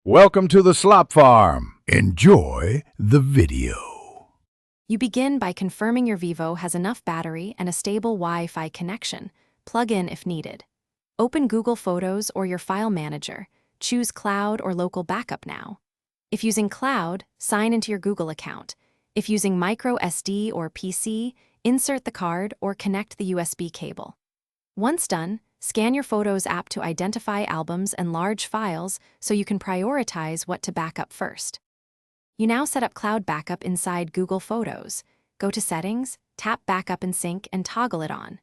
Welcome to the Slop Farm. Enjoy the video. You begin by confirming your Vivo has enough battery and a stable Wi-Fi connection. Plug in if needed. Open Google Photos or your file manager. Choose Cloud or Local Backup now. If using Cloud, sign into your Google account. If using micro SD or PC, insert the card or connect the USB cable. Once done, scan your Photos app to identify albums and large files so you can prioritize what to back up first. You now set up Cloud Backup inside Google Photos. Go to Settings, tap Backup and Sync, and toggle it on.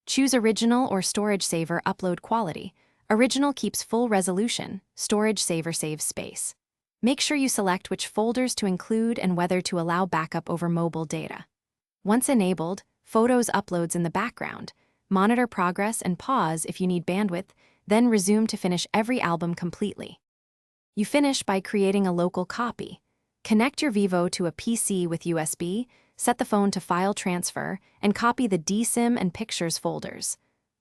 Choose Original or Storage Saver upload quality. Original keeps full resolution, Storage Saver saves space. Make sure you select which folders to include and whether to allow backup over mobile data. Once enabled, Photos uploads in the background. Monitor progress and pause if you need bandwidth, then resume to finish every album completely. You finish by creating a local copy. Connect your Vivo to a PC with USB, set the phone to file transfer, and copy the DSIM and pictures folders.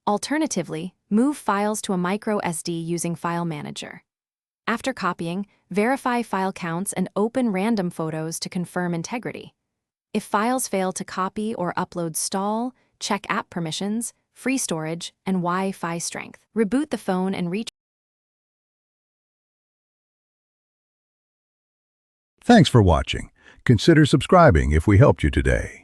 Alternatively, move files to a micro SD using File Manager. After copying, verify file counts and open random photos to confirm integrity. If files fail to copy or upload stall, check app permissions, free storage, and Wi-Fi strength. Reboot the phone and Thanks for watching. Consider subscribing if we helped you today.